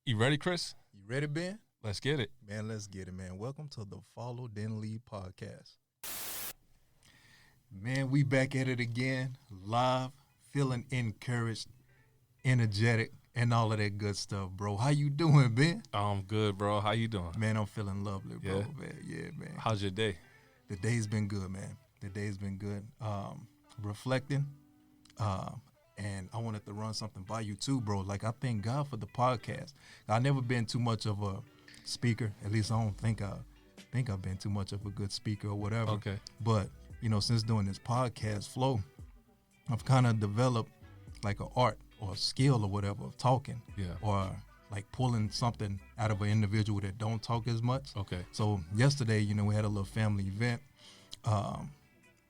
You ready, Chris? You ready, Ben? Let's get it. Man, let's get it, man. Welcome to the Follow Then Lead podcast. Man, we back at it again, live, feeling encouraged, energetic, and all of that good stuff, bro. How you doing, Ben? I'm good, bro. How you doing? Man, I'm feeling lovely, bro. Yeah? Man. Yeah, man. How's your day? The day's been good, man. The day's been good. Reflecting, and I wanted to run something by you too, bro. Like, I thank God for the podcast. I've never been too much of a speaker. At least I don't think I've been too much of a good speaker or whatever. Okay. But, since doing this podcast flow, I've kind of developed like an art or a skill or whatever of talking. Yeah. Or like pulling something out of an individual that don't talk as much. Okay. So yesterday, we had a little family event,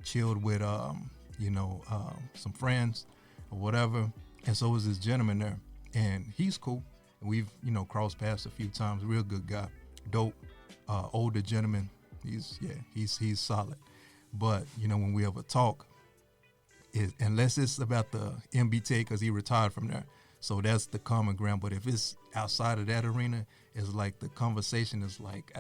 chilled with, some friends or whatever. And so was this gentleman there, and he's cool. We've, crossed paths a few times. Real good guy, dope, older gentleman. He's solid. But, when we ever talk, unless it's about the MBTA, because he retired from there. So that's the common ground. But if it's outside of that arena, it's like the conversation is like,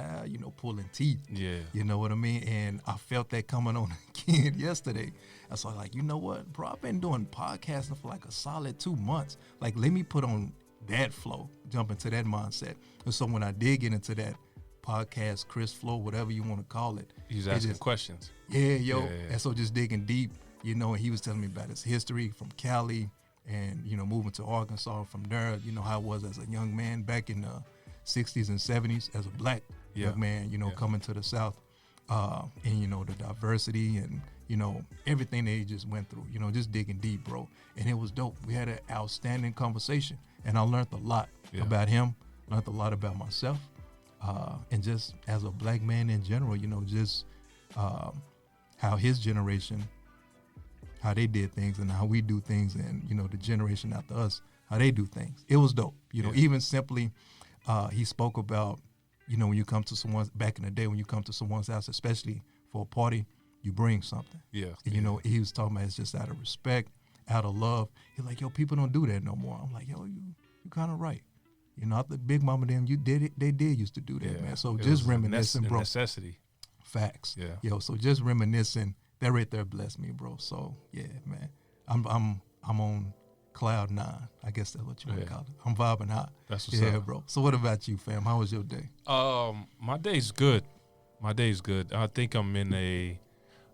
pulling teeth. Yeah. You know what I mean? And I felt that coming on again yesterday. I was like, you know what, bro? I've been doing podcasting for like a solid 2 months. Like, let me put on that flow, jump into that mindset. And so when I did get into that podcast, Chris flow, whatever you want to call it. He's asking questions. Yeah. Yeah. And so just digging deep, and he was telling me about his history from Cali and, moving to Arkansas from there, how it was as a young man back in the 60s and 70s as a black young man, coming to the South, and, the diversity and, everything that he just went through, just digging deep, bro. And it was dope. We had an outstanding conversation, and I learned a lot about him, learned a lot about myself, and just as a black man in general, just how his generation, how they did things and how we do things, and, the generation after us, how they do things. It was dope. Even simply, he spoke about, when you come to someone's, back in the day, when you come to someone's house, especially for a party, you bring something. Yeah. And, he was talking about it's just out of respect, out of love. He's like, yo, people don't do that no more. I'm like, yo, you kind of right. I think Big Mama them, they did used to do that, man. So just reminiscing, bro. Necessity. Facts. Yeah. Yo, so just reminiscing, that right there blessed me, bro. So yeah, man. I'm on cloud 9. I guess that's what you want to call it. I'm vibing hot. That's what's up. Bro. So what about you, fam? How was your day? My day's good. I think I'm in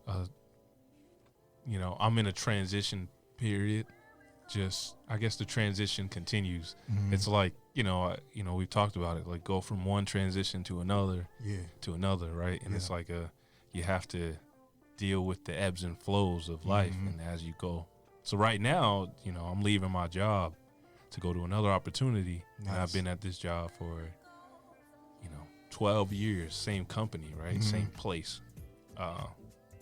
I'm in a transition period. Just, I guess the transition continues. Mm-hmm. It's like, we've talked about it, like go from one transition to another, right? And it's like you have to deal with the ebbs and flows of life, and as you go. So right now, I'm leaving my job to go to another opportunity. Nice. And I've been at this job for, 12 years, same company, right? Same place.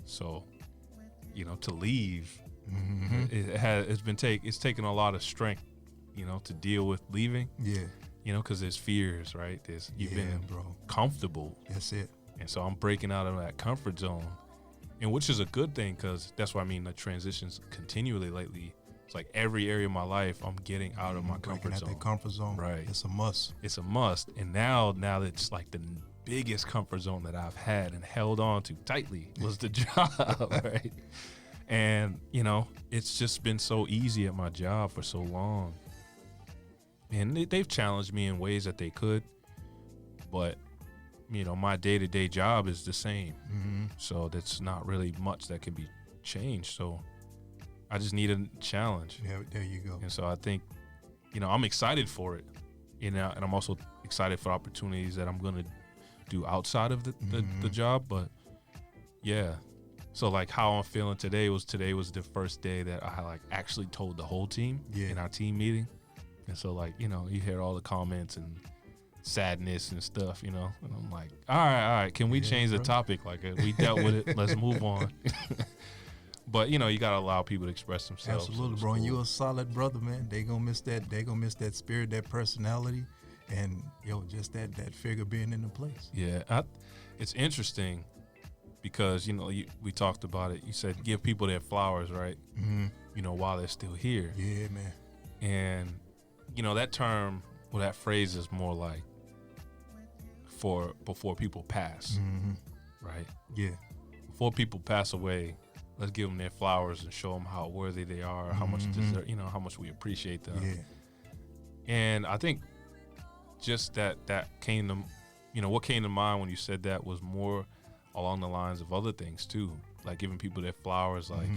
So, to leave, it's taken a lot of strength, to deal with leaving. Yeah. Because there's fears, right? You've been comfortable. That's it. And so I'm breaking out of that comfort zone. And which is a good thing, because that's why I mean the transitions continually lately. It's like every area of my life, I'm getting out of my comfort zone. That comfort zone, right? It's a must. It's a must. And now that it's like the biggest comfort zone that I've had and held on to tightly was the job, right? And it's just been so easy at my job for so long, and they've challenged me in ways that they could, but my day-to-day job is the same. So that's not really much that can be changed. So I just need a challenge. Yeah, there you go. And so I think, I'm excited for it, and I'm also excited for opportunities that I'm going to do outside of the job. But yeah, so like how I'm feeling today was the first day that I like actually told the whole team in our team meeting. And so like, you hear all the comments and sadness and stuff, and I'm like, all right, can we change the topic? Like, we dealt with it, let's move on. But you gotta allow people to express themselves. Absolutely, bro. And you're a solid brother, man. They gonna miss that spirit, that personality, and just that figure being in the place. Yeah, it's interesting because we talked about it. You said give people their flowers, right? While they're still here. Yeah, man. And that term well, that phrase is more like for before people pass, right? Yeah. Before people pass away, let's give them their flowers and show them how worthy they are, how much deserve, how much we appreciate them. Yeah. And I think just that came to, what came to mind when you said that was more along the lines of other things too, like giving people their flowers, like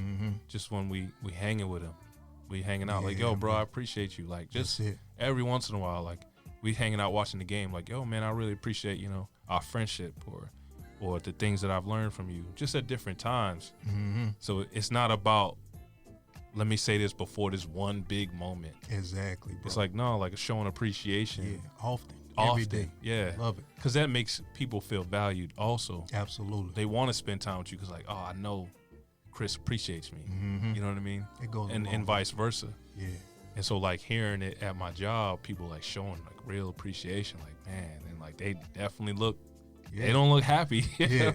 just when we hanging with them, we hanging out, like, yo, bro, I appreciate you, like, just every once in a while, like, we hanging out watching the game, like, yo, man, I really appreciate, our friendship or the things that I've learned from you, just at different times. So it's not about, let me say this before this one big moment. Exactly, bro. It's like, no, like showing appreciation. Yeah, often. Every day. Yeah. Love it. Because that makes people feel valued also. Absolutely. They want to spend time with you because, like, oh, I know Chris appreciates me. You know what I mean? It goes and vice versa. Yeah. And so, like, hearing it at my job, people, like, showing, like, real appreciation. Like, man, and, like, they definitely look, they don't look happy,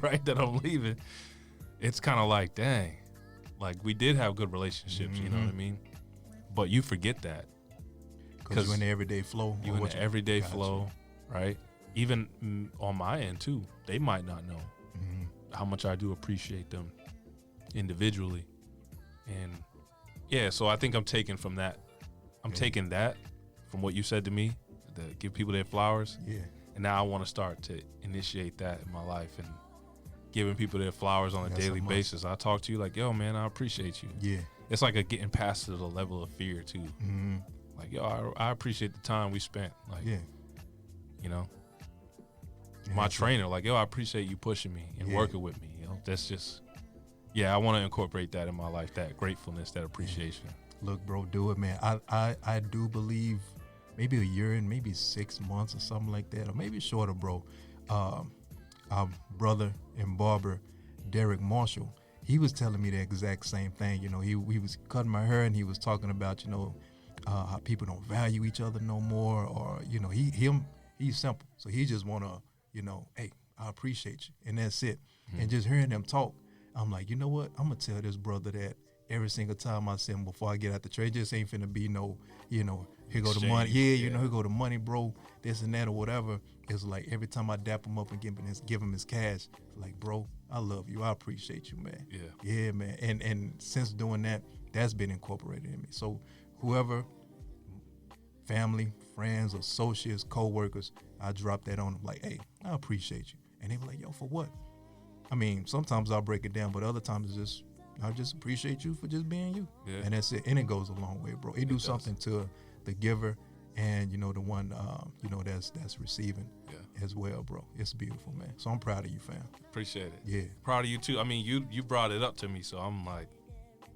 right, that I'm leaving. It's kind of like, dang, like, we did have good relationships, you know what I mean? But you forget that. Because you're in the everyday flow. You in the everyday flow, right? Even on my end, too, they might not know how much I do appreciate them individually. And, yeah, so I think I'm taking from that. I'm taking that from what you said to me, to give people their flowers. Yeah. And now I want to start to initiate that in my life and giving people their flowers on a daily basis. I talk to you like, yo, man, I appreciate you. Yeah. It's like getting past to the level of fear, too. Like, yo, I appreciate the time we spent. Like, my trainer, like, yo, I appreciate you pushing me and working with me. That's just, I want to incorporate that in my life, that gratefulness, that appreciation. Look, bro, do it, man. I do believe maybe a year and maybe 6 months or something like that, or maybe shorter, bro. Our brother and barber, Derek Marshall, he was telling me the exact same thing. He was cutting my hair and he was talking about, how people don't value each other no more, or he's simple, so he just wanna, hey, I appreciate you, and that's it. And just hearing them talk, I'm like, you know what? I'm gonna tell this brother that every single time I see him before I get out the trade. Just ain't finna be no, here go the money. Here go the money, bro. This and that or whatever. It's like every time I dap him up and give him his cash, like, bro, I love you. I appreciate you, man. Yeah, man. And since doing that, that's been incorporated in me. So whoever, family, friends, associates, co-workers, I drop that on them like, hey, I appreciate you. And they were like, yo, for what? I mean, sometimes I'll break it down, but other times it's just, I just appreciate you for just being you. Yeah. And that's it. And it goes a long way, bro. It do something to the giver and, the one, that's receiving as well, bro. It's beautiful, man. So I'm proud of you, fam. Appreciate it. Yeah. Proud of you, too. I mean, you brought it up to me, so I'm like,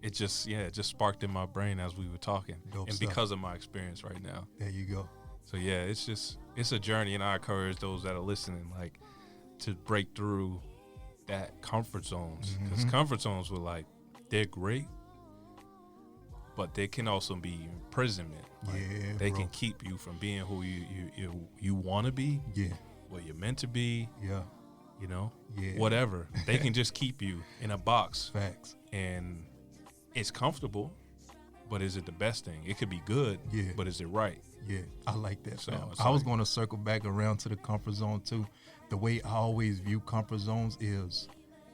it just sparked in my brain as we were talking. Dope and stuff. Because of my experience right now. There you go. So, it's a journey, and I encourage those that are listening, like, to break through that comfort zones. Because comfort zones were like, they're great, but they can also be imprisonment. Like, they can keep you from being who you want to be. Yeah. What you're meant to be. Yeah. Whatever. They can just keep you in a box. Facts. And it's comfortable, but is it the best thing? It could be good, but is it right? Yeah, I like that. So I was going to circle back around to the comfort zone too. The way I always view comfort zones is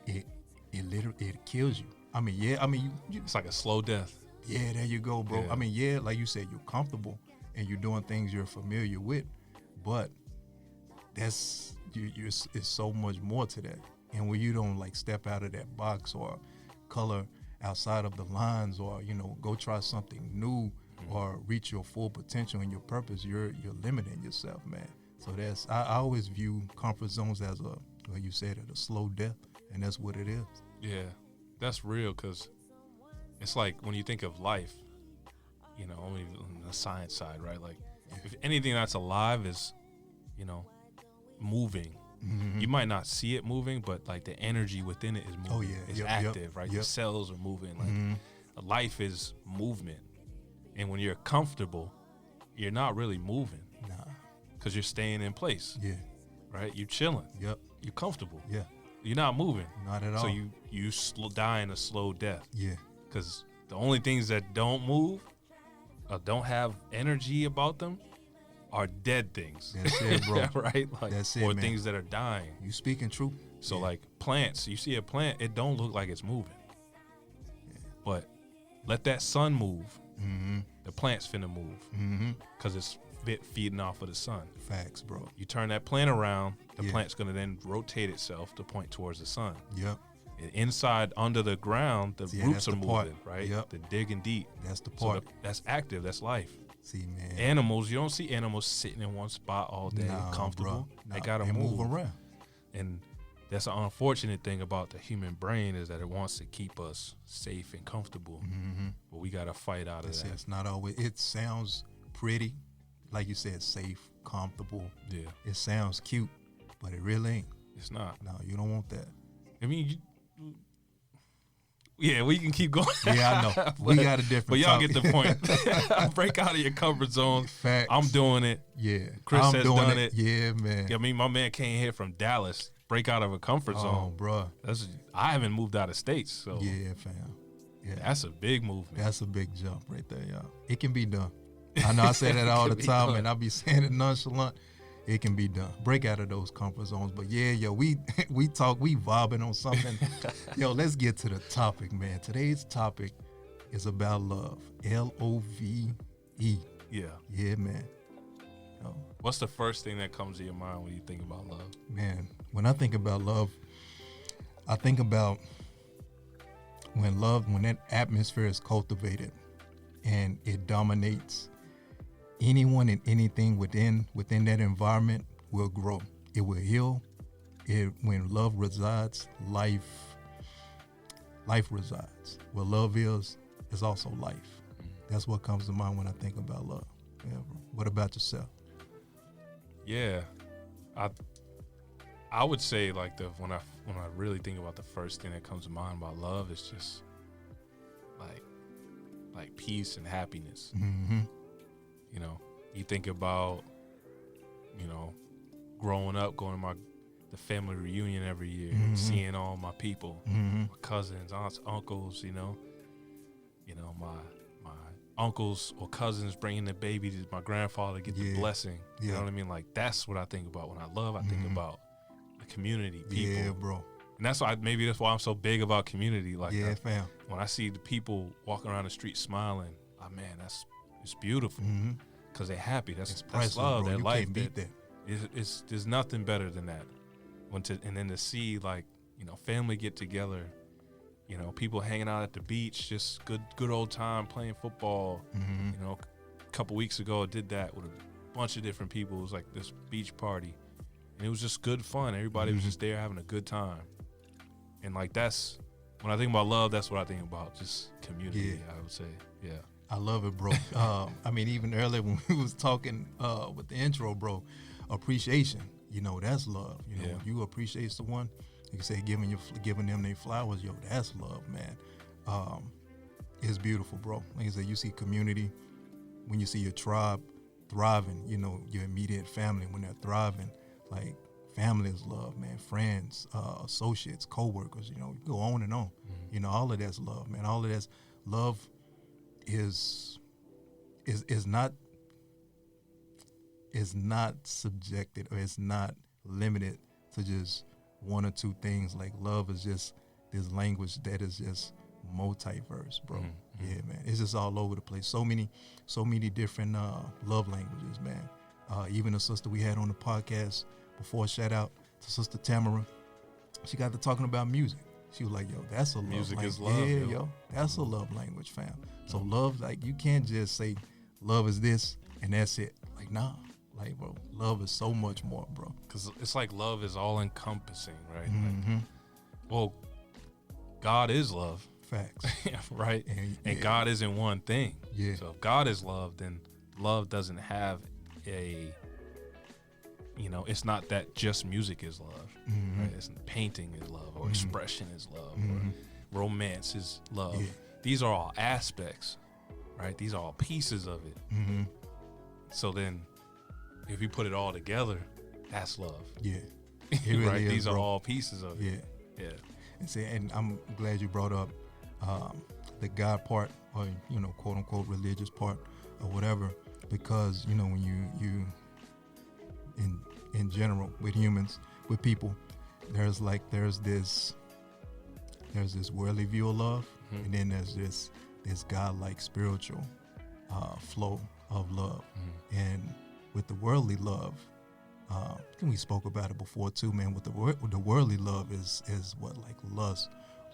it literally kills you. It's like a slow death. Yeah, there you go, bro. Yeah. Like you said, you're comfortable and you're doing things you're familiar with, but it's so much more to that. And when you don't like step out of that box or color outside of the lines, or go try something new, or reach your full potential and your purpose, you're limiting yourself, man. So I always view comfort zones as you said it, a slow death, and that's what it is. Yeah, that's real, because it's like when you think of life, only on the science side, right? Like, if anything that's alive is, moving. You might not see it moving, but like the energy within it is moving. Oh, yeah. It's active, right? The cells are moving. Like, life is movement. And when you're comfortable, you're not really moving. Nah. Because you're staying in place. Yeah. Right? You're chilling. Yep. You're comfortable. Yeah. You're not moving. Not at all. So you dying a slow death. Yeah. Because the only things that don't move, or don't have energy about them, are dead things. That's it, bro. Right? Like, that's it, or man. things that are dying. You speaking truth. So like plants, you see a plant, it don't look like it's moving. But let that sun move. The plant's finna move. Because it's feeding off of the sun. Facts, bro. You turn that plant around, the plant's gonna then rotate itself to point towards the sun. Yep. And inside, under the ground, the roots are moving, right? Yep. They're digging deep. That's the part. So that's active. That's life. See, man. Animals, you don't see animals sitting in one spot all day, comfortable. Bro. They gotta move around. And that's an unfortunate thing about the human brain is that it wants to keep us safe and comfortable. But we gotta fight out of that. It's not always. It sounds pretty, like you said, safe, comfortable. Yeah. It sounds cute, but it really ain't. It's not. No, you don't want that. I mean, we can keep going. Yeah, I know. We got a different. But y'all topic. get the point. Break out of your comfort zone. Facts. I'm doing it. Yeah. Chris has done it. Yeah, man. I mean, my man came here from Dallas. Break out of a comfort zone. Oh, bro. I haven't moved out of states, so yeah, fam. Yeah, that's a big movement. That's a big jump right there, y'all. It can be done. I know I say that all the time, and I be saying it nonchalant. It can be done. Break out of those comfort zones. But yeah, yo, we talk, we vibing on something. Yo, let's get to the topic, man. Today's topic is about love. L-O-V-E. Yeah. Yeah, man. Yo, what's the first thing that comes to your mind when you think about love? Man, when I think about love, I think about when that atmosphere is cultivated and it dominates. Anyone and anything within that environment will grow. It will heal. When love resides, life resides. Where love is also life. That's what comes to mind when I think about love. Yeah, bro. What about yourself? Yeah, I would say like when I really think about the first thing that comes to mind about love is just like peace and happiness. You know, you think about, growing up, going to the family reunion every year, seeing all my people, my cousins, aunts, uncles, my uncles or cousins bringing the baby to my grandfather to get the blessing. You know what I mean? Like, that's what I think about when I love. I think about the community, people. Yeah, bro. And that's why I'm so big about community. Like, fam. When I see the people walking around the street smiling, man, it's beautiful. Because they're happy. That's love. Bro. That you life. Can't beat that. There's nothing better than that. And then to see, like, family get together, people hanging out at the beach, just good old time playing football. A couple weeks ago I did that with a bunch of different people. It was like this beach party. And it was just good fun. Everybody was just there having a good time. And like, that's, when I think about love, that's what I think about, just community, I would say. Yeah. I love it, bro. I mean, even earlier when we was talking with the intro, bro, appreciation, that's love. When you appreciate someone, you can say giving them their flowers, that's love, man. It's beautiful, bro. Like I said, you see community, when you see your tribe thriving, your immediate family, when they're thriving, like, family is love, man. Friends, associates, co-workers, you go on and on. All of that's love, man. All of that's love. Is not subjected, or it's not limited to just one or two things. Like, love is just this language that is just multiverse, bro. Yeah, man. It's just all over the place. So many different love languages, man. Even a sister we had on the podcast before, shout out to Sister Tamara. She got to talking about music. She was like, yo, that's a love music language. Is love, yeah, yo, that's a love language, fam. So love, like, you can't just say love is this and that's it. Like, nah. Like, bro, love is so much more, bro. Because it's like love is all encompassing, right? Like, well, God is love. Facts. Right? And God isn't one thing. Yeah. So if God is love, then love doesn't have it's not that just music is love. Right? It's painting is love, or expression is love, or romance is love. Yeah. These are all aspects, right? These are all pieces of it. So then, if you put it all together, that's love. Yeah. It really right? is, These bro. are all pieces of it. Yeah. And I'm glad you brought up the God part, or quote unquote religious part, or whatever, because when general with humans, with people. There's this worldly view of love, and then there's this God-like spiritual flow of love. And with the worldly love, we spoke about it before too, man. With the worldly love is what, like lust,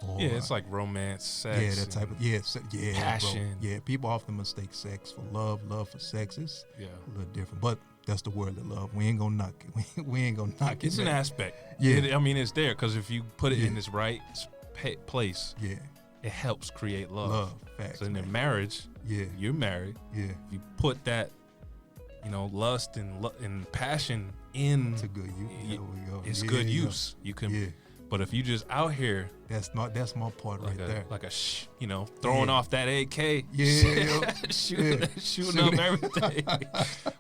or it's like romance, sex, that type of passion. Bro. Yeah, people often mistake sex for love for sex. It's a little different, but that's the worldly love. We ain't gonna knock it. We ain't gonna knock it. It's an aspect. Yeah, I mean, it's there because if you put it in this right place, it helps create love. Facts, so in a man. marriage, you're married. Yeah, you put that, lust and passion in. It's a good use. There we go. It's good use. You can. But if you just out here, that's my part like right there. Like throwing off that AK, shooting up everything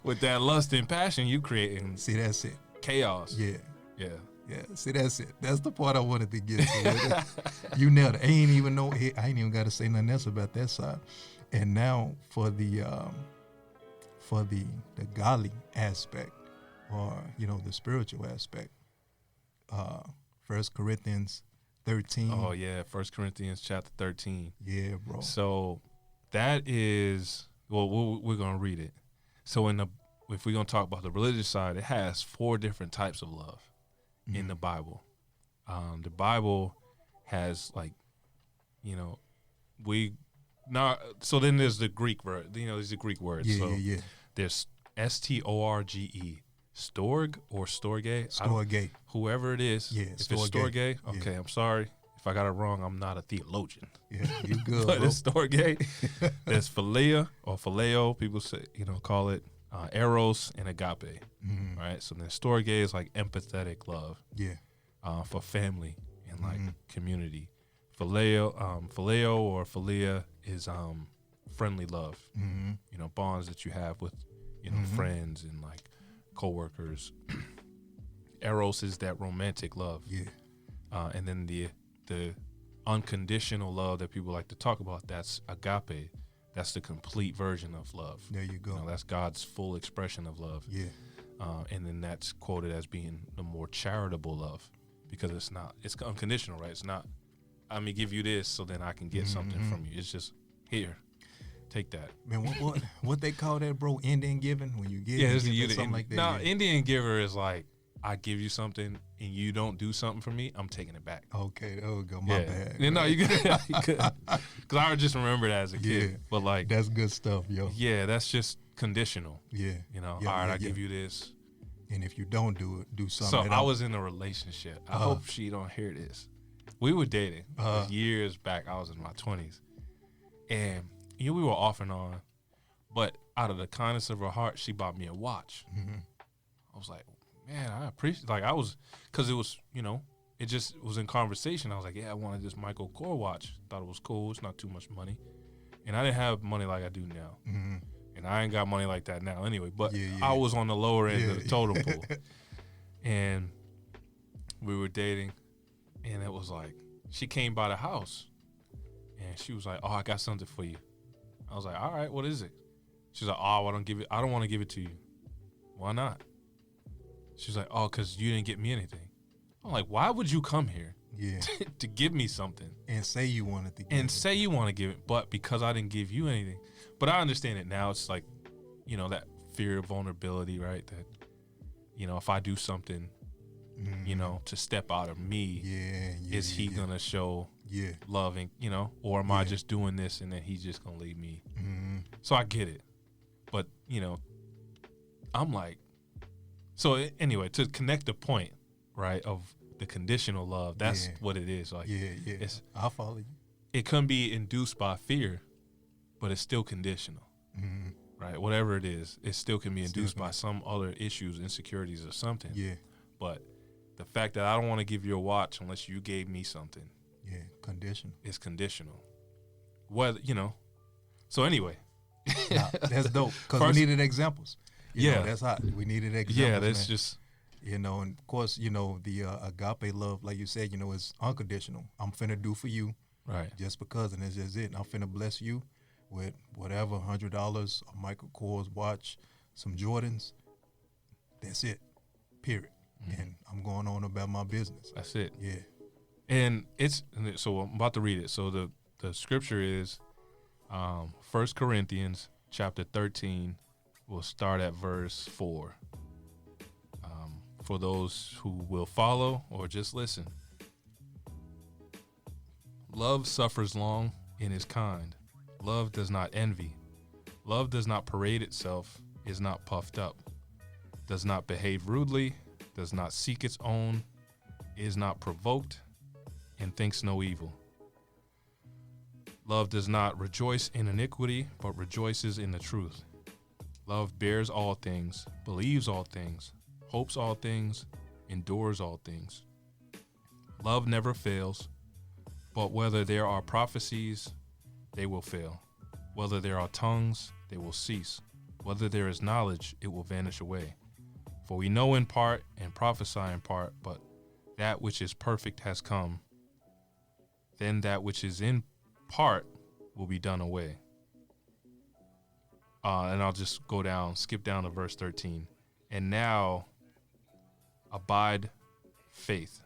with that lust and passion, you creating. See, that's it. Chaos. Yeah. See, that's it. That's the part I wanted to get to. You nailed it. I ain't even got to say nothing else about that side. And now for the godly aspect, or the spiritual aspect. 1 Corinthians 13. Oh yeah, 1 Corinthians chapter 13. Yeah, bro. So that is we're gonna read it. So if we're gonna talk about the religious side, it has 4 different types of love in the Bible. The Bible has so then there's the Greek word. There's the Greek words. There's STORGE. Storg or Storge? Storge. Whoever it is. Yeah, if it's Storge, okay, I'm sorry. If I got it wrong, I'm not a theologian. Yeah, you good, but bro. It's Storge. There's philia or phileo. People say, call it eros and agape. Right? So then Storge is like empathetic love. Yeah. For family and like community. Phileo or philia is friendly love. Bonds that you have with, friends and like co-workers. Eros is that romantic love. And then the unconditional love that people like to talk about, that's agape. That's the complete version of love. There you go. That's God's full expression of love. And then that's quoted as being the more charitable love, because it's unconditional, right? It's not, I'm gonna give you this so then I can get something from you. It's just, here, take that. Man, what they call that, bro? Indian giving, when you give, something like that. No, Indian giver is like, I give you something and you don't do something for me, I'm taking it back. Okay, there we go. My bad. No, you good. Because I just remember that as a kid. But like, that's good stuff, yo. Yeah, that's just conditional. All right, I give you this. And if you don't do it, do something. So I was in a relationship. I hope she don't hear this. We were dating years back. I was in my 20s. And we were off and on. But out of the kindness of her heart, she bought me a watch. I was like, man, I appreciate, because it was, it just was in conversation. I was like, yeah, I wanted this Michael Kors watch. Thought it was cool. It's not too much money. And I didn't have money like I do now. And I ain't got money like that now anyway. But I was on the lower end of the totem pole. And we were dating. And it was like, she came by the house. And she was like, oh, I got something for you. I was like, all right, what is it? She's like, oh, I don't want to give it to you. Why not? She's like, oh, because you didn't get me anything. I'm like, why would you come here to give me something? And say you wanted to give it. And say you want to give it, but because I didn't give you anything. But I understand it now. It's like, that fear of vulnerability, right? That, if I do something, to step out of me, is he going to show loving, or am I just doing this and then he's just going to leave me? So I get it. But, I'm like, so anyway, to connect the point, right, of the conditional love, that's what it is. Like, I'll follow you. It can be induced by fear, but it's still conditional, right? Whatever it is, it still can be induced by some other issues, insecurities or something. But the fact that I don't want to give you a watch unless you gave me something. Conditional. It's conditional. Whether, So anyway. That's dope, because we needed examples. That's hot. We needed examples. Yeah, that's just, and of course, the agape love, like you said, is unconditional. I'm finna do for you, right? Just because, and it's just it. I'm finna bless you with whatever, $100, a Michael Kors watch, some Jordans. That's it. period. And I'm going on about my business. That's it. Yeah. And so I'm about to read it. So the scripture is 1 Corinthians chapter 13. We'll start at verse 4. For those who will follow or just listen. Love suffers long and is kind. Love does not envy. Love does not parade itself, is not puffed up, does not behave rudely, does not seek its own, is not provoked, and thinks no evil. Love does not rejoice in iniquity, but rejoices in the truth. Love bears all things, believes all things, hopes all things, endures all things. Love never fails, but whether there are prophecies, they will fail. Whether there are tongues, they will cease. Whether there is knowledge, it will vanish away. For we know in part and prophesy in part, but that which is perfect has come. Then that which is in part will be done away. And I'll just skip down to verse 13. And now abide faith,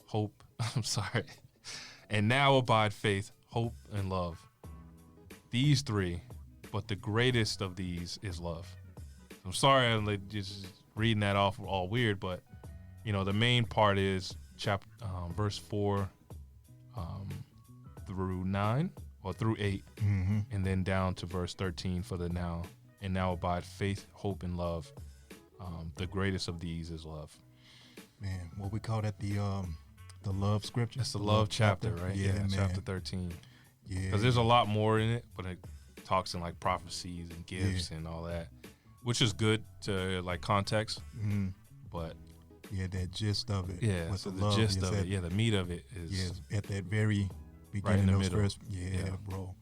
hope, And now abide faith, hope, and love. These three, but the greatest of these is love. I'm sorry I'm just reading that off all weird, but the main part is verse 4 through 9 or through 8, and then down to verse 13 for the now. And now abide faith, hope, and love. The greatest of these is love. Man, what we call that, the love scripture? That's the love chapter, right? Yeah, man. Chapter 13. Yeah. Because there's a lot more in it, but it talks in like prophecies and gifts and all that, which is good to like context. But yeah, that gist of it. Yeah, so the gist of it. Yeah, the meat of it is at that very beginning, right in the of middle. First, bro.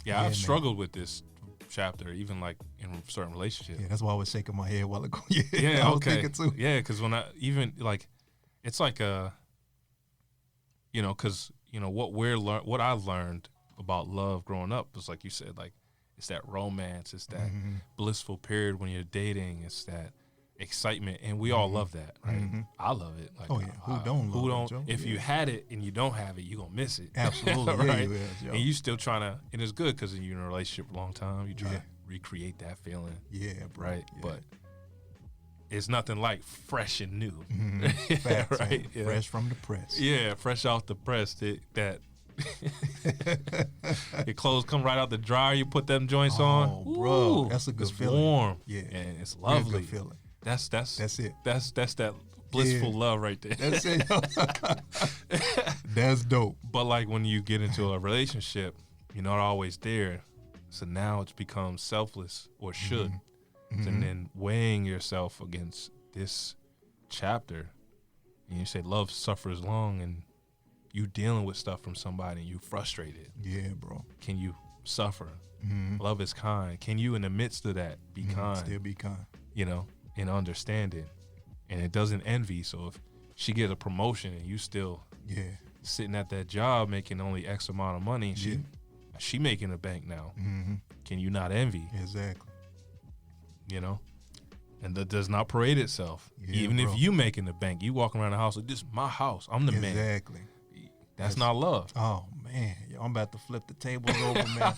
I've struggled with this chapter, even like in certain relationships. Yeah, that's why I was shaking my head a while ago. Yeah, I was thinking too. Yeah, because when I even like, it's like because what I've learned about love growing up was, like you said, like it's that romance, it's that blissful period when you're dating, it's that excitement, and we all love that, right? I love it. Like, who don't? If you had it and you don't have it, you're gonna miss it. Absolutely, right? Yeah, and you still trying to, and it's good because you're in a relationship for a long time. You try to recreate that feeling, bro. right? Yeah. But it's nothing like fresh and new, Facts, right? Yeah. Fresh from the press. Yeah, fresh off the press. That your clothes come right out the dryer. You put them joints on. Oh, bro, that's a good feeling. Warm, yeah, and it's lovely. Good feeling. That's it. That's that blissful love right there. That's it. That's dope. But like when you get into a relationship, you're not always there. So now it's become selfless, or should. And then weighing yourself against this chapter, and you say love suffers long, and you dealing with stuff from somebody and you frustrated. Yeah, bro. Can you suffer? Love is kind. Can you, in the midst of that, be kind? Still be kind. And understanding. And it doesn't envy. So if she gets a promotion and you still sitting at that job making only X amount of money, she making a bank now. Can you not envy? Exactly. And that does not parade itself. Even if you making the bank, you walking around the house like, this is my house. I'm the man. Exactly. That's not love. Oh man, I'm about to flip the tables over, man.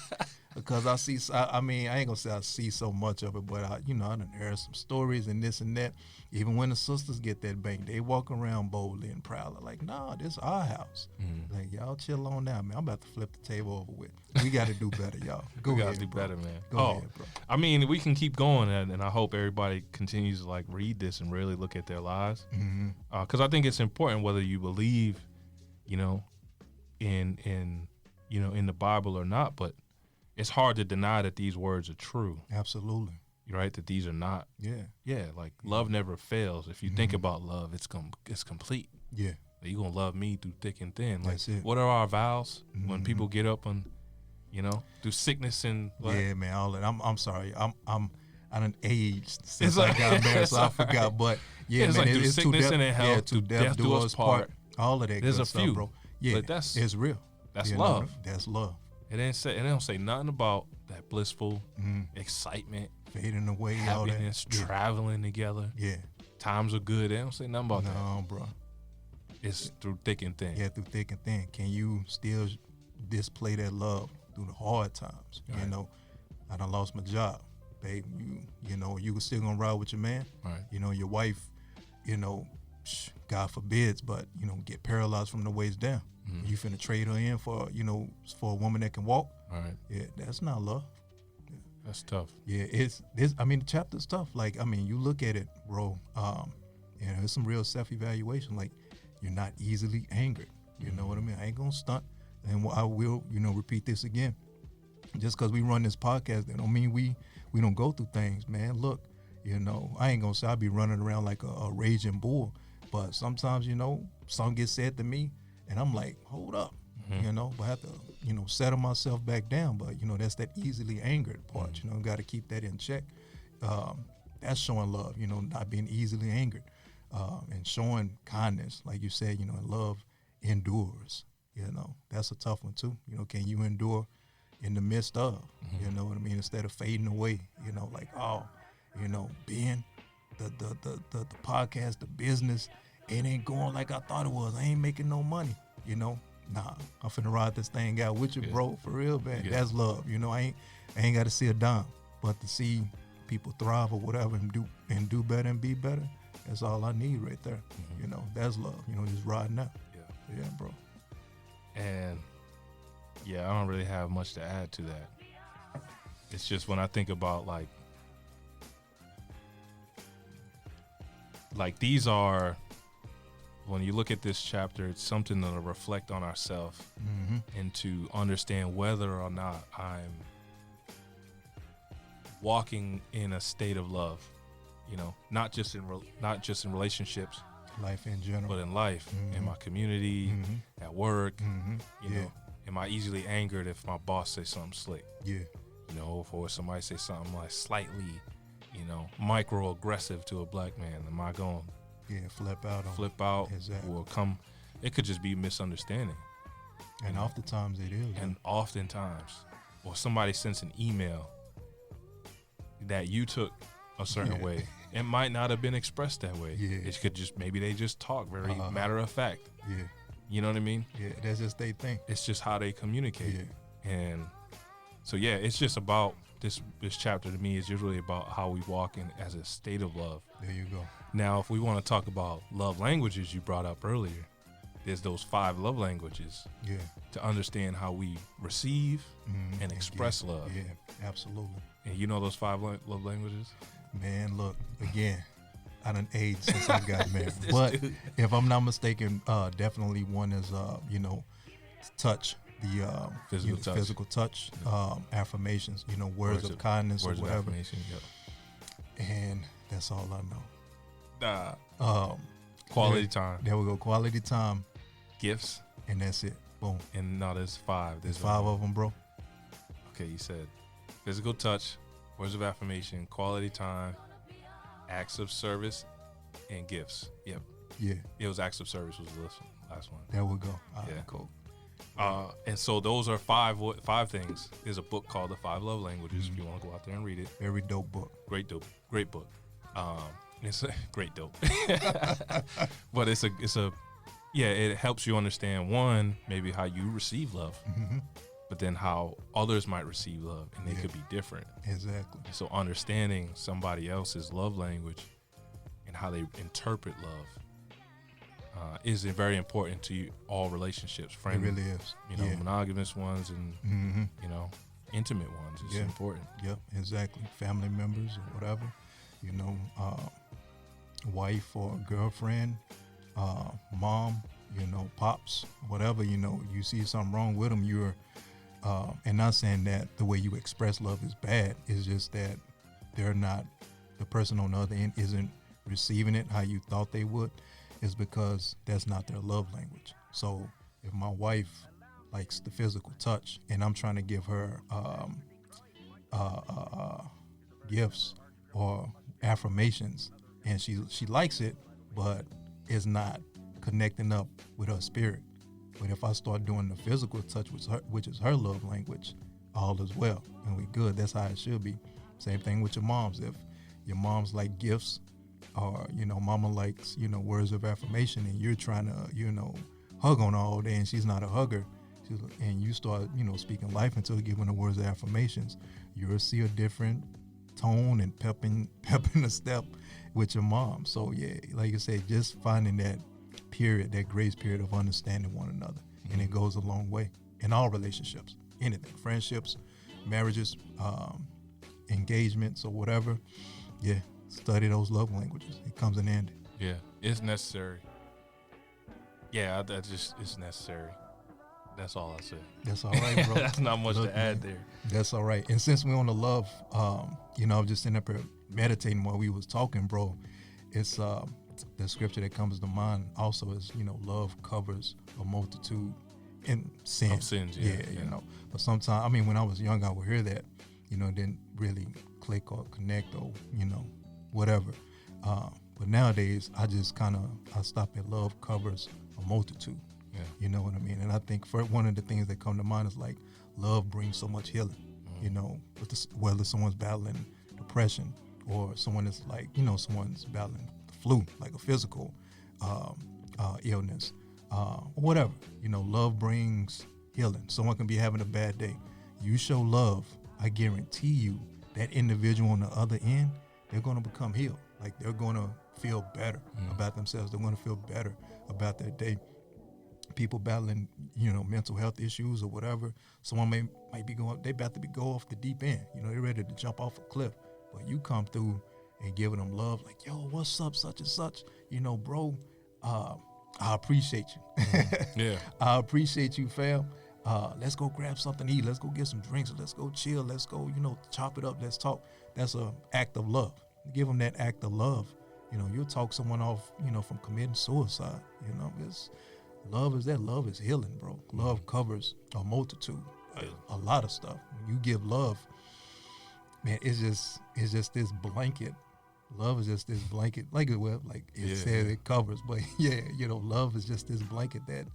Because I see, I mean, I ain't gonna say I see so much of it, but I done heard some stories and this and that. Even when the sisters get that bank, they walk around boldly and proudly, like, nah, this is our house. Like, y'all chill on now, man. I'm about to flip the table over with. We got to do better, y'all. We got to do better, man. Go ahead, bro. I mean, we can keep going, and I hope everybody continues to like read this and really look at their lives, because I think it's important whether you believe, in the Bible or not, but it's hard to deny that these words are true. Absolutely. Right? That these are not. Yeah. Like love never fails. If you think about love, it's complete. Yeah. You're going to love me through thick and thin. Like, that's it. What are our vows when people get up and, through sickness and what? Yeah, man. All that. I'm sorry. I done aged since I got married, so I forgot. But yeah, it's man, like through sickness and health, to death do us part. All of that There's good a stuff, few, bro. Yeah, but it's real. That's love. That's love. It don't say nothing about that blissful excitement, fading away, happiness, all that. traveling together. Yeah. Times are good. They don't say nothing about that. No, bro. It's through thick and thin. Yeah, through thick and thin. Can you still display that love through the hard times? Right. You know, I done lost my job, babe. You know, you still gonna ride with your man. Right. You know, your wife, you know, God forbids, but you know, get paralyzed from the waist down. Mm-hmm. You finna trade her in for, you know, for a woman that can walk. Right. Yeah, that's not love. That's tough. Yeah, it's this. I mean, the chapter's tough. Like, I mean, you look at it, bro. You know, it's some real self-evaluation. Like, you're not easily angered. You know what I mean? I ain't gonna stunt, and I will, you know, repeat this again. Just because we run this podcast, that don't mean we don't go through things, man. Look, you know, I ain't gonna say I be running around like a raging bull, but sometimes, you know, something gets said to me, and I'm like, hold up, you know, but I have to, you know, settle myself back down. But you know, that's that easily angered part. You know, got to keep that in check. That's showing love. You know, not being easily angered, and showing kindness, like you said. You know, and love endures. You know, that's a tough one too. You know, can you endure in the midst of? You know what I mean? Instead of fading away. You know, like, oh, you know, being the podcast, the business, it ain't going like I thought it was. I ain't making no money. You know. Nah, I'm finna ride this thing out with you, bro. For real, man. Yeah. That's love. You know, I ain't got to see a dime, but to see people thrive or whatever and do better and be better, that's all I need right there. You know, that's love. You know, just riding out. Yeah, bro. And yeah, I don't really have much to add to that. It's just when I think about like these are. When you look at this chapter, it's something to reflect on ourselves and to understand whether or not I'm walking in a state of love. You know, not just in relationships, life in general, but in life, in my community, at work. You know, am I easily angered if my boss says something slick? Yeah. You know, or somebody say something like slightly, you know, microaggressive to a black man? Am I going? Yeah, flip out, exactly. Or come, it could just be misunderstanding. And oftentimes it is. And oftentimes, or somebody sends an email that you took a certain way. It might not have been expressed that way. Yeah. It could just, maybe they just talk very matter of fact. Yeah. You know what I mean? Yeah, that's just they think. It's just how they communicate. Yeah. And so, yeah, it's just about, this chapter to me is just really about how we walk in as a state of love. There you go. Now, if we want to talk about love languages you brought up earlier, there's those 5 love languages. Yeah. To understand how we receive and express love. Yeah, absolutely. And you know those 5 love languages? Man, look, again, I done aged since I got married. But if I'm not mistaken, definitely one is, you know, touch. The physical touch, affirmations, you know, words of kindness or whatever. Affirmation, and that's all I know. Quality time. There we go. Quality time. Gifts. And that's it. Boom. And no, there's 5. There's 5 of them, bro. Okay, you said physical touch, words of affirmation, quality time, acts of service, and gifts. Yep. Yeah. It was acts of service was the last one. There we go. Yeah. Cool. And so those are 5 things. There's a book called The 5 Love Languages. If you want to go out there and read it. Very dope book. Great book. It's a great dope. But it's a it helps you understand, one, maybe how you receive love, but then how others might receive love, and they could be different. Exactly. So understanding somebody else's love language and how they interpret love is very important to all relationships, friends. It really is. You know, monogamous ones and you know, intimate ones. It's important. Yep, exactly. Family members or whatever. You know, wife or girlfriend, mom. You know, pops, whatever. You know, you see something wrong with them, you're, and not saying that the way you express love is bad. It's just that they're not, the person on the other end isn't receiving it how you thought they would. Is because that's not their love language. So if my wife likes the physical touch and I'm trying to give her gifts or affirmations and she likes it, but is not connecting up with her spirit. But if I start doing the physical touch, which is her love language, all is well and we good. That's how it should be. Same thing with your moms. If your mom's like gifts, or mama likes words of affirmation, and you're trying to hug on her all day, and she's not a hugger, and you start speaking life into her, giving her words of affirmations, you'll see a different tone and pep in the step with your mom. So yeah, like I said, just finding that grace period of understanding one another, and it goes a long way in all relationships, anything, friendships, marriages, engagements, or whatever. Yeah, study those love languages. It comes in handy. Yeah, it's necessary. Yeah, it's necessary. That's all I say. That's all right, bro. That's not much to add there. That's all right. And since we're on the love, I was just sitting up here meditating while we was talking, bro. It's the scripture that comes to mind also is, love covers a multitude in sin. Of sins, yeah. But sometimes, when I was young, I would hear that, it didn't really click or connect or, whatever. But nowadays, I just I stop at love covers a multitude. Yeah. You know what I mean? And I think one of the things that come to mind is like love brings so much healing, whether someone's battling depression or someone is like, someone's battling the flu, like a physical illness, or whatever. Love brings healing. Someone can be having a bad day. You show love, I guarantee you that individual on the other end, they're going to become healed. Like they're going to feel better about themselves. They're going to feel better about their day. People battling, mental health issues or whatever. Someone might be they about to go off the deep end. They're ready to jump off a cliff. But you come through and giving them love, like, yo, what's up, such and such? Bro, I appreciate you. Yeah. I appreciate you, fam. Let's go grab something to eat. Let's go get some drinks. Let's go chill. Let's go, chop it up. Let's talk. That's an act of love. Give them that act of love. You'll talk someone off, from committing suicide. Love is that. Love is healing, bro. Love covers a multitude, a lot of stuff. When you give love, man, it's just this blanket. Love is just this blanket, like it said, it covers. But yeah, love is just this blanket that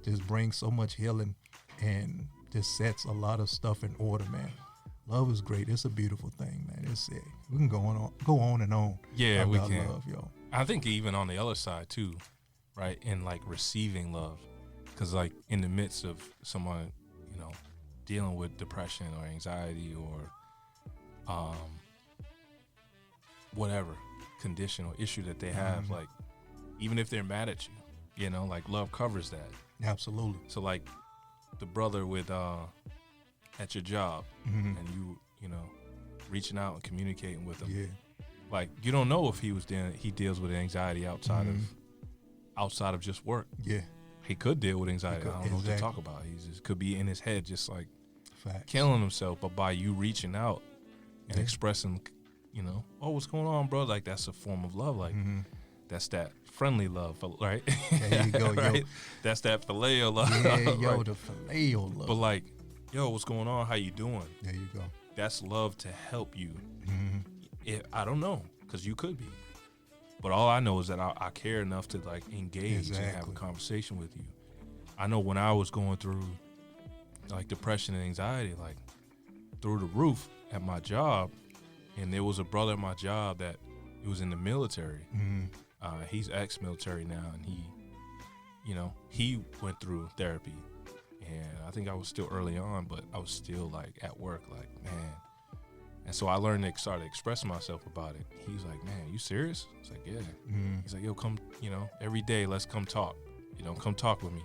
just brings so much healing and just sets a lot of stuff in order, man. Love is great. It's a beautiful thing, man. We can go on and on. Yeah, we can. Love, yo. I think even on the other side too, right? In like receiving love, because like in the midst of someone, dealing with depression or anxiety or whatever condition or issue that they have, like even if they're mad at you, like love covers that. Absolutely. So like the brother with at your job, and you reaching out and communicating with him. Yeah. Like you don't know if he deals with anxiety outside of just work. Yeah. He could deal with anxiety. I don't know what to talk about. He just could be in his head just like killing himself. But by you reaching out and expressing, oh, what's going on, bro? Like that's a form of love. Like that's that friendly love, right? There you go, right? yo. That's that phileo love. Yeah, yo, right? the phileo love. But like, yo, what's going on? How you doing? There you go. That's love to help you. I don't know, because you could be. But all I know is that I care enough to like engage and have a conversation with you. I know when I was going through like depression and anxiety, like through the roof at my job, and there was a brother at my job that he was in the military. He's ex-military now, and he went through therapy. And I think I was still early on, but I was still like at work, like, man. And so I learned to start expressing myself about it. He's like, man, you serious? I was like, yeah. He's like, yo, come, every day, let's come talk. Come talk with me.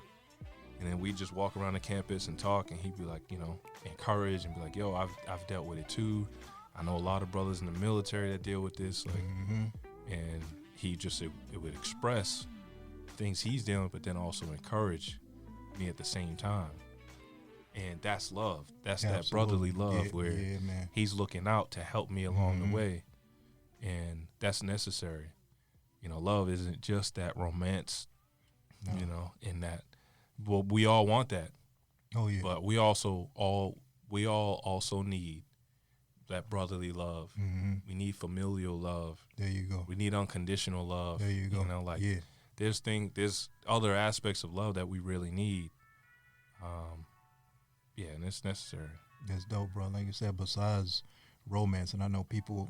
And then we just walk around the campus and talk, and he'd be like, encourage and be like, yo, I've dealt with it too. I know a lot of brothers in the military that deal with this. Like, and he just, it would express things he's dealing with, but then also encourage me at the same time. And that's love. That's that brotherly love where he's looking out to help me along the way. And that's necessary. Love isn't just that romance, in that. Well, we all want that. Oh yeah. But we all also need that brotherly love. We need familial love. There you go. We need unconditional love. There you go. There's other aspects of love that we really need. And it's necessary. That's dope, bro. Like you said, besides romance, and I know people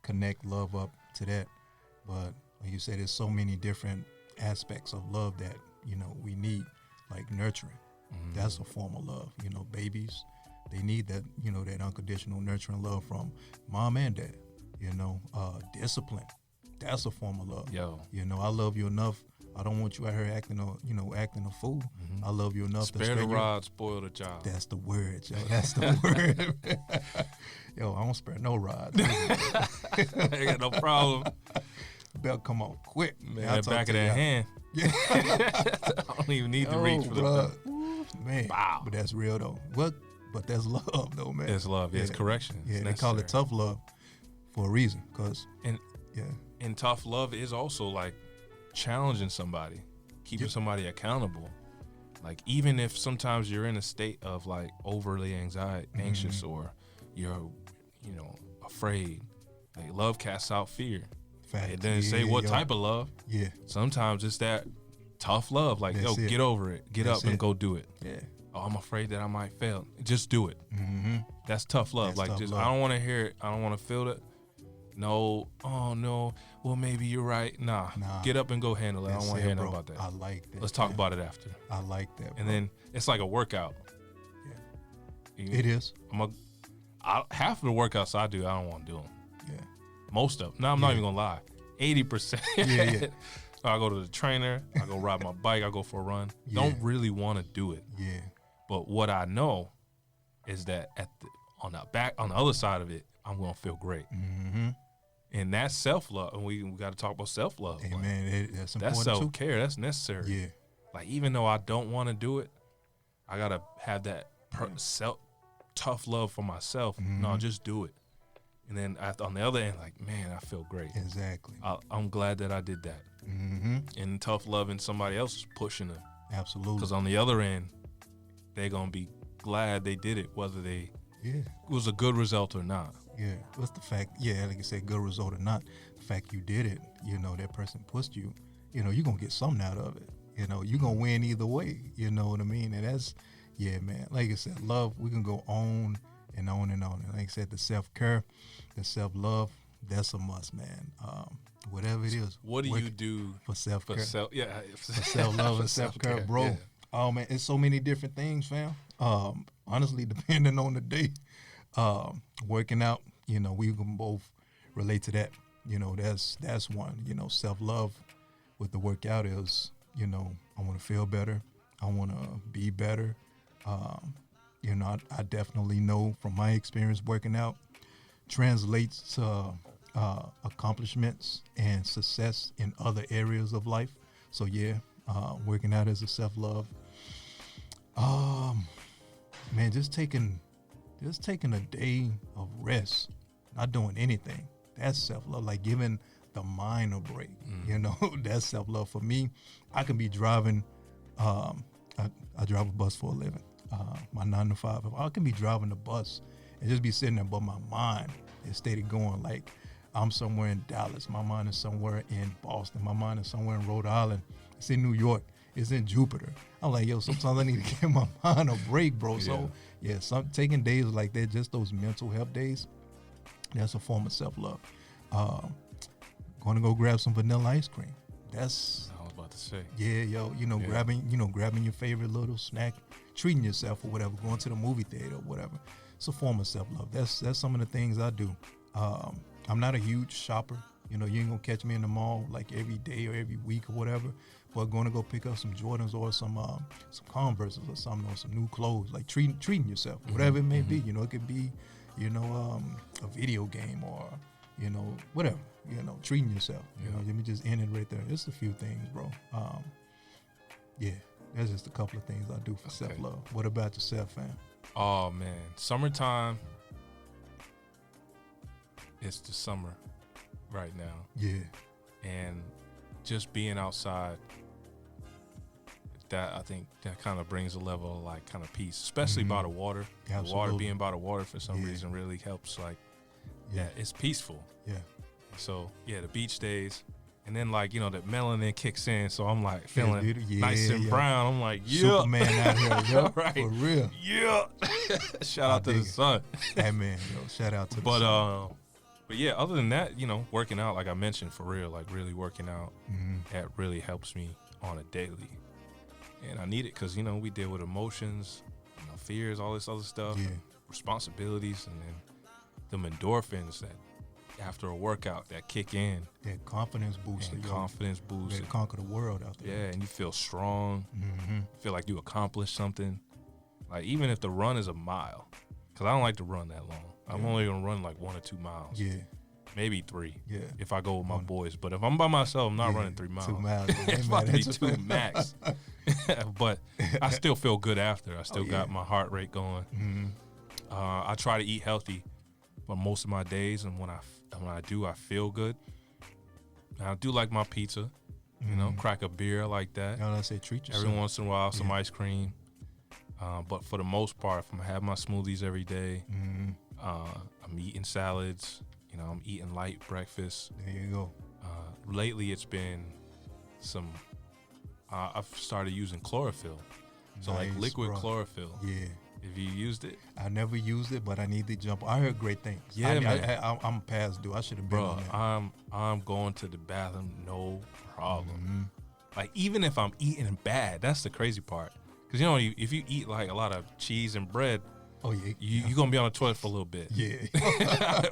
connect love up to that, but like you said, there's so many different aspects of love that, you know, we need, like nurturing. That's a form of love. You know, babies, they need that, you know, that unconditional nurturing love from mom and dad. You know, discipline, that's a form of love. Yo. You know, I love you enough. I don't want you out here acting a fool. I love you enough Spare to the rod, spoil the child. That's the word, yo. That's the word. Yo, I don't spare no rods. I ain't got no problem. Belt come on quick. Man, that back of that hand. Yeah. I don't even need to reach for the belt. Man, Wow. but that's real though. But that's love though, man. It's love. It's correction. Yeah, it's they call it tough love for a reason. And tough love is also like challenging somebody, keeping somebody accountable. Like even if sometimes you're in a state of like overly anxious, or you're, you know, afraid. Like love casts out fear. Fact. It doesn't say what type of love. Yeah. Sometimes it's that tough love. Like, yo, get over it. Get up and go do it. Yeah. Oh, I'm afraid that I might fail. Just do it. That's tough love. That's like, tough just love. I don't want to hear it. I don't want to feel it. No. Oh no. Well, maybe you're right. Nah. Get up and go handle it. I don't want to hear nothing about that. I like that. Let's talk about it after. I like that. And then it's like a workout. Yeah. It is. Half of the workouts I do, I don't want to do them. Yeah. Most of them. No, I'm not even gonna lie. 80%. Yeah. So I go to the trainer. I go ride my bike. I go for a run. Yeah. Don't really want to do it. Yeah. But what I know is that on the other side of it, I'm gonna feel great. And that's self-love. And we got to talk about self-love. Hey, like, man, that's important that's self-care. too. That's necessary. Yeah. Like even though I don't want to do it, I gotta have that tough love for myself. No, just do it. And then on the other end, like, man, I feel great. Exactly. I'm glad that I did that. And tough love and somebody else is pushing them. Absolutely. Because on the other end, they're going to be glad they did it, whether it was a good result or not. Yeah. What's the fact? Yeah, like I said, good result or not, the fact you did it, you know, that person pushed you, you know, you're going to get something out of it. You know, you're going to win either way. You know what I mean? And that's, yeah, man. Like I said, love, we can go on and on and on. And like I said, the self-care, the self-love, that's a must, man. Whatever it is. What do you do for self-care? For self-love and self-care, bro. Yeah. Oh, man, it's so many different things, fam. Honestly, depending on the day. Working out, you know, we can both relate to that. You know, that's one. You know, self-love with the workout is, you know, I want to feel better. I want to be better. You know, I definitely know from my experience working out translates to accomplishments and success in other areas of life. So yeah, working out is a self-love. Man, just taking a day of rest, not doing anything. That's self-love. Like giving the mind a break. You know, that's self-love for me. I can be driving. I drive a bus for a living. My 9 to 5. I can be driving the bus and just be sitting there, but my mind is steady going. Like I'm somewhere in Dallas. My mind is somewhere in Boston. My mind is somewhere in Rhode Island. It's in New York. It's in Jupiter. I'm like, yo, sometimes I need to give my mind a break, bro. So yeah, taking days like that, just those mental health days, that's a form of self-love. Going to go grab some vanilla ice cream. That's I was about to say. Yeah, yo, grabbing your favorite little snack, treating yourself or whatever, going to the movie theater or whatever. It's a form of self-love. That's some of the things I do. I'm not a huge shopper. You know, you ain't gonna catch me in the mall like every day or every week or whatever. But going to go pick up some Jordans or some Converses or something, or some new clothes, like treating yourself, whatever it may be. You know, it could be, you know, a video game or, you know, whatever. You know, treating yourself. You know, let me just end it right there. Just a few things, bro. Yeah, that's just a couple of things I do for self-love. What about yourself, fam? Oh man, summertime. It's the summer right now. Yeah, and just being outside. That I think that kind of brings a level of like kind of peace, especially by the water. Absolutely. The water, being by the water for some reason really helps. Like, it's peaceful. Yeah. So yeah, the beach days, And then, like, you know, the melanin kicks in, so I'm like feeling nice and yeah. brown. I'm like, yeah. Superman out here, yo. Right. For real. Yeah. Shout out to the sun. Hey, man, yo, shout out to the sun. But yeah, other than that, you know, working out, like I mentioned, for real, like really working out, that really helps me on a daily. And I need it because, you know, we deal with emotions, you know, fears, all this other stuff, responsibilities, and then them endorphins that after a workout that kick in. That confidence booster. Confidence booster. To conquer the world out there. Yeah, and you feel strong. Feel like you accomplished something. Like, even if the run is a mile, because I don't like to run that long. I'm only going to run like 1 or 2 miles. Yeah. Maybe 3. Yeah. If I go with my boys. But if I'm by myself, I'm not running 3 miles. 2 miles. It's about to be 2 max. But I still feel good after. I still got my heart rate going. I try to eat healthy for most of my days, and when I do, I feel good. And I do like my pizza. You know, crack a beer, I like that. I say treat yourself. Every once in a while, some ice cream. But for the most part, if I'm having my smoothies every day, I'm eating salads. You know, I'm eating light breakfast. There you go. Lately, it's been some. I've started using chlorophyll, so nice, like liquid bro. chlorophyll. Yeah. Have you used it? I never used it, but I need to jump. I heard great things. Yeah, I mean, man. I'm past due. I should have been on that. I'm going to the bathroom, no problem. Like, even if I'm eating bad, that's the crazy part. Because, you know, if you eat like a lot of cheese and bread, you're going to be on the toilet for a little bit. Yeah.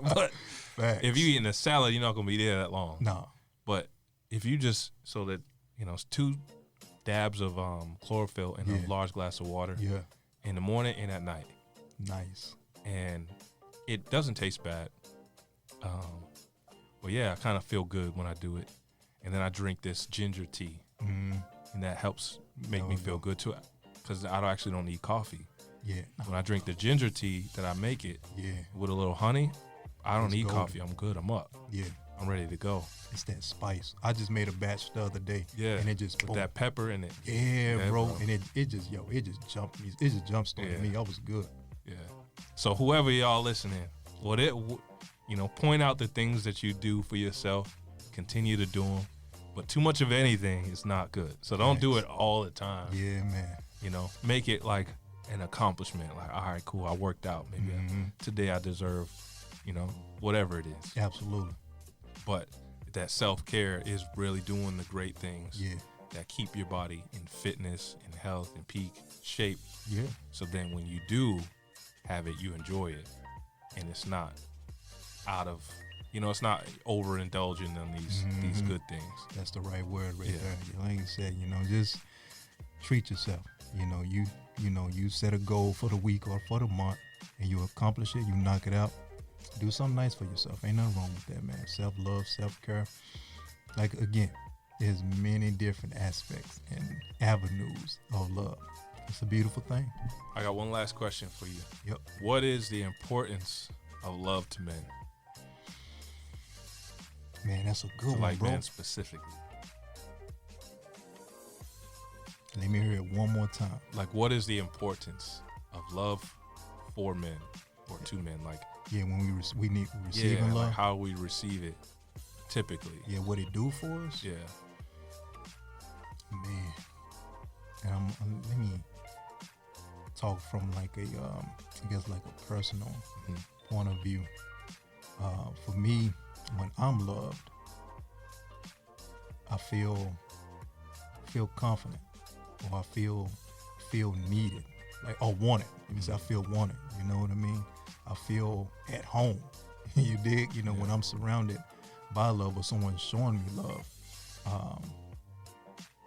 But Facts. if you eating a salad, you're not going to be there that long. No. But if you just, so that, you know, it's 2 dabs of chlorophyll in a large glass of water in the morning and at night. Nice. And it doesn't taste bad. But yeah, I kind of feel good when I do it. And then I drink this ginger tea. And that helps make me feel good too. Because I actually don't need coffee. Yeah. When I drink the ginger tea that I make it with a little honey, I don't need coffee. I'm good. I'm up. Yeah. I'm ready to go. It's that spice. I just made a batch the other day. Yeah. And it just with that pepper in it. Yeah, bro. And it just jumped me. It just jump started me. I was good. Yeah. So whoever y'all listening, you know, point out the things that you do for yourself. Continue to do them. But too much of anything is not good. So don't do it all the time. Yeah, man. You know, make it like an accomplishment. Like, all right, cool, I worked out. Maybe today I deserve, you know, whatever it is. Absolutely. But that self-care is really doing the great things that keep your body in fitness and health and peak shape. Yeah. So then when you do have it, you enjoy it. And it's not out of, you know, it's not overindulging on these good things. That's the right word right there. Like you said, you know, just treat yourself. You know, you set a goal for the week or for the month and you accomplish it, you knock it out. Do something nice for yourself. Ain't nothing wrong with that, man. Self-love, self-care. Like, again, there's many different aspects and avenues of love. It's a beautiful thing. I got one last question for you. Yep. What is the importance of love to men? Man, that's a good one, like bro. Men specifically. Let me hear it one more time. Like, what is the importance of love for men or to men? Like, when we need receiving love. Like how we receive it typically. Yeah, what it do for us. Yeah. Man, and let me talk from like I guess like a personal point of view. For me, when I'm loved, I feel confident, or I feel needed, like, or wanted. Let me say I feel wanted. You know what I mean? I feel at home. You dig? You know, when I'm surrounded by love or someone showing me love,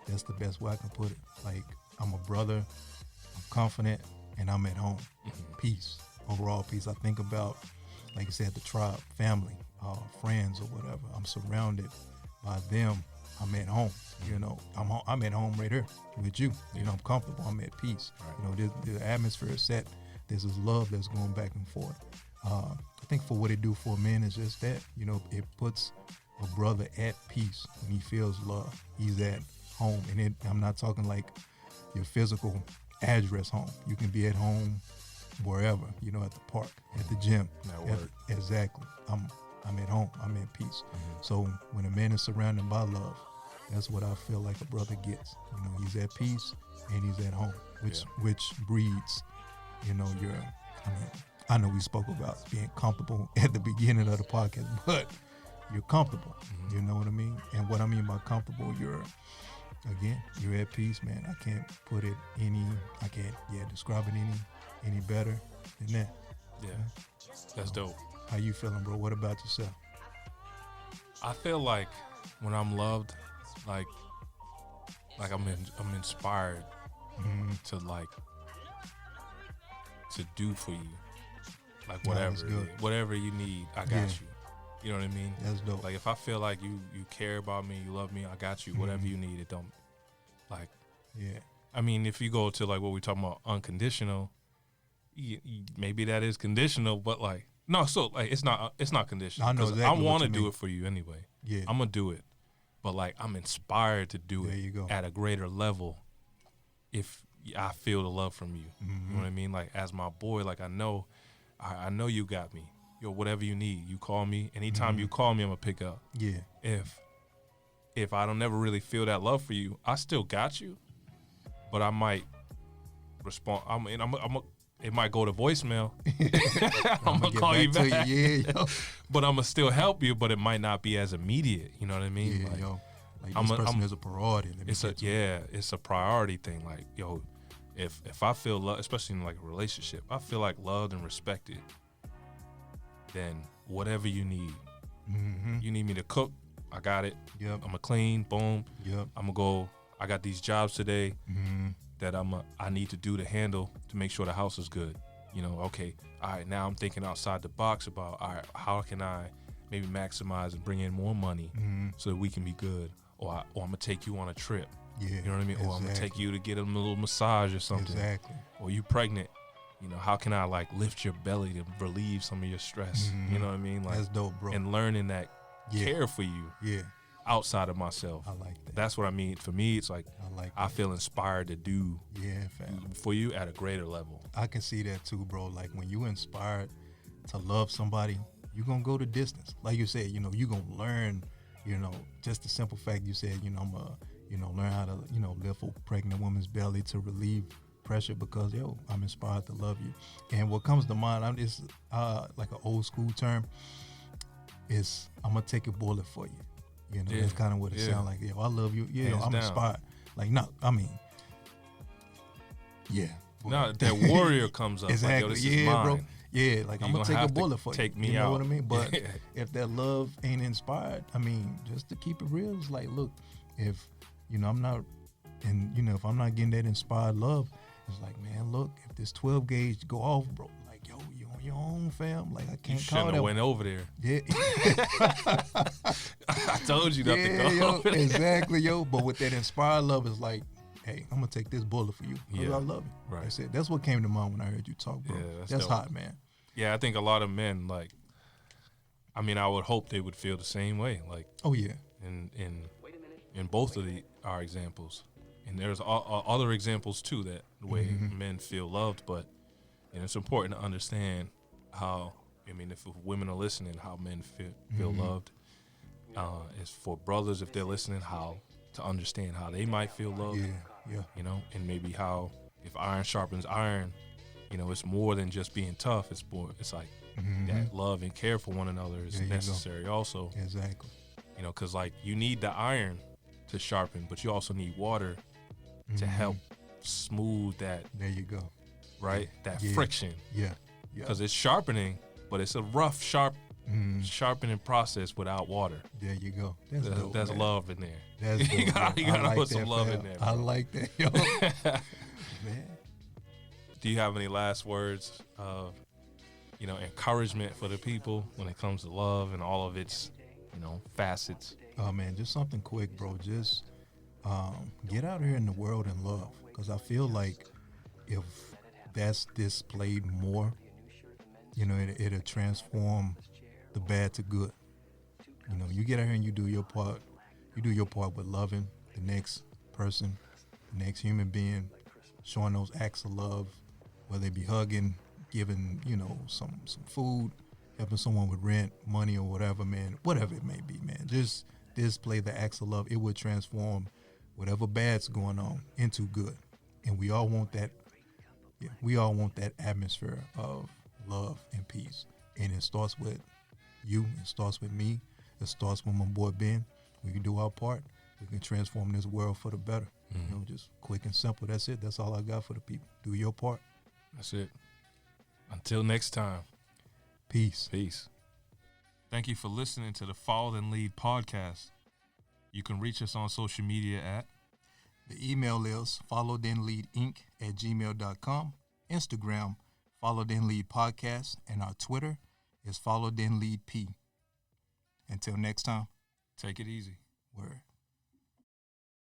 that's the best way I can put it. Like, I'm a brother, I'm confident, and I'm at home. Peace, overall peace. I think about, like I said, the tribe, family, friends, or whatever. I'm surrounded by them. I'm at home. You know, I'm at home right here with you. You know, I'm comfortable. I'm at peace. Right. You know, the atmosphere is set. There's this love that's going back and forth. I think for what it do for men is just that. You know, it puts a brother at peace when he feels love. He's at home, and I'm not talking like your physical address home. You can be at home wherever. You know, at the park, at the gym. That work. Exactly. I'm at home. I'm at peace. So when a man is surrounded by love, that's what I feel like a brother gets. You know, he's at peace and he's at home, which breeds, you know, I know we spoke about being comfortable at the beginning of the podcast, but you're comfortable. You know what I mean? And what I mean by comfortable, you're at peace, man. I can't describe it any better than that. Yeah. That's dope. How you feeling, bro? What about yourself? I feel like when I'm loved, like I'm inspired to do for you, like whatever you need, I got you. You know what I mean? That's dope. Like if I feel like you care about me, you love me, I got you. Whatever you need, it don't like. Yeah. I mean, if you go to like what we're talking about, unconditional, maybe that is conditional, but like no, so like it's not conditional. I know exactly I want to do it for you anyway. Yeah. I'm gonna do it, but like I'm inspired to do there you go. at a greater level if I feel the love from you. You know what I mean? Like as my boy, like I know you got me. Yo, whatever you need, you call me. Anytime you call me, I'm gonna pick up. Yeah. If I don't never really feel that love for you, I still got you, but I might respond. It might go to voicemail. I'm gonna call you back. But I'm gonna still help you, but it might not be as immediate. You know what I mean? Yeah, like, yo. Like this person is a priority. It's a priority thing. Like, yo, if I feel love, especially in like a relationship, I feel like loved and respected, then whatever you need. You need me to cook, I got it. Yep. I'm gonna clean, boom. Yep. I'm gonna go, I got these jobs today that I need to do to handle to make sure the house is good. You know, okay, all right, now I'm thinking outside the box about, all right, how can I maybe maximize and bring in more money so that we can be good? Or I'm gonna take you on a trip. Yeah. You know what I mean? Exactly. Or I'm gonna take you to get a little massage or something. Exactly. Or you pregnant. You know, how can I like lift your belly to relieve some of your stress? You know what I mean? Like, that's dope, bro. And learning that care for you outside of myself. I like that. That's what I mean. For me, it's like I feel inspired to do for you at a greater level. I can see that too, bro. Like when you inspired to love somebody, you're going to go the distance. Like you said, you know, you're going to learn, you know, just the simple fact you said, you know, I'm going to, learn how to, lift a pregnant woman's belly to relieve pressure because, I'm inspired to love you. And what comes to mind, it's like an old school term, is I'm going to take a bullet for you. You know, that's kind of what it sounds like. I love you. Yeah, I'm inspired. Like, no, I mean, no, that warrior comes up. Exactly. Like, yo, this is mine. Bro. Yeah, like I'm gonna take a bullet for you. Take me out. You know out. what I mean? But if that love ain't inspired, I mean, just to keep it real, it's like, look, if I'm not, and if I'm not getting that inspired love, it's like, man, look, if this 12 gauge go off, bro, like, yo, you on your own, fam. Like, I can't call that. You shouldn't have went over there. Yeah. I told you not to go over there. Exactly, yo. But with that inspired love, it's like, hey, I'm gonna take this bullet for you. I love you. Right. That's it. That's what came to mind when I heard you talk, bro. Yeah, that's hot, man. Yeah, I think a lot of men, like, I mean, I would hope they would feel the same way. Like, oh yeah. In both of our examples, and there's other examples too that the way men feel loved, but it's important to understand how. I mean, if women are listening, how men feel loved. It's for brothers, if they're listening, how to understand how they might feel loved. Yeah. And maybe how if iron sharpens iron, it's more than just being tough. It's like that love and care for one another is necessary also. Exactly. Because like you need the iron to sharpen, but you also need water to help smooth that. There you go. Right? That friction. Yeah. Because it's sharpening, but it's a rough, sharpening process without water. There you go. That's love in there. That's dope, you gotta put some love in there. Bro. I like that, yo. Man. Do you have any last words of, encouragement for the people when it comes to love and all of its, facets? Oh man, just something quick, bro. Just get out here in the world and love, because I feel like if that's displayed more, it'll transform the bad to good. You get out here and you do your part. You do your part with loving the next person, the next human being, showing those acts of love, whether it be hugging, giving, some food, helping someone with rent, money, or whatever, man, whatever it may be, man. Just display the acts of love. It would transform whatever bad's going on into good. And we all want that. Yeah, we all want that atmosphere of love and peace. And it starts with you. It starts with me. It starts with my boy Ben. We can do our part. We can transform this world for the better. Mm-hmm. You know, just quick and simple. That's it. That's all I got for the people. Do your part. That's it. Until next time. Peace. Peace. Thank you for listening to the Follow Then Lead podcast. You can reach us on social media at the email is followthenleadinc@gmail.com. Instagram, Follow Then Lead Podcast. And our Twitter is Follow Then Lead P. Until next time. Take it easy. Word.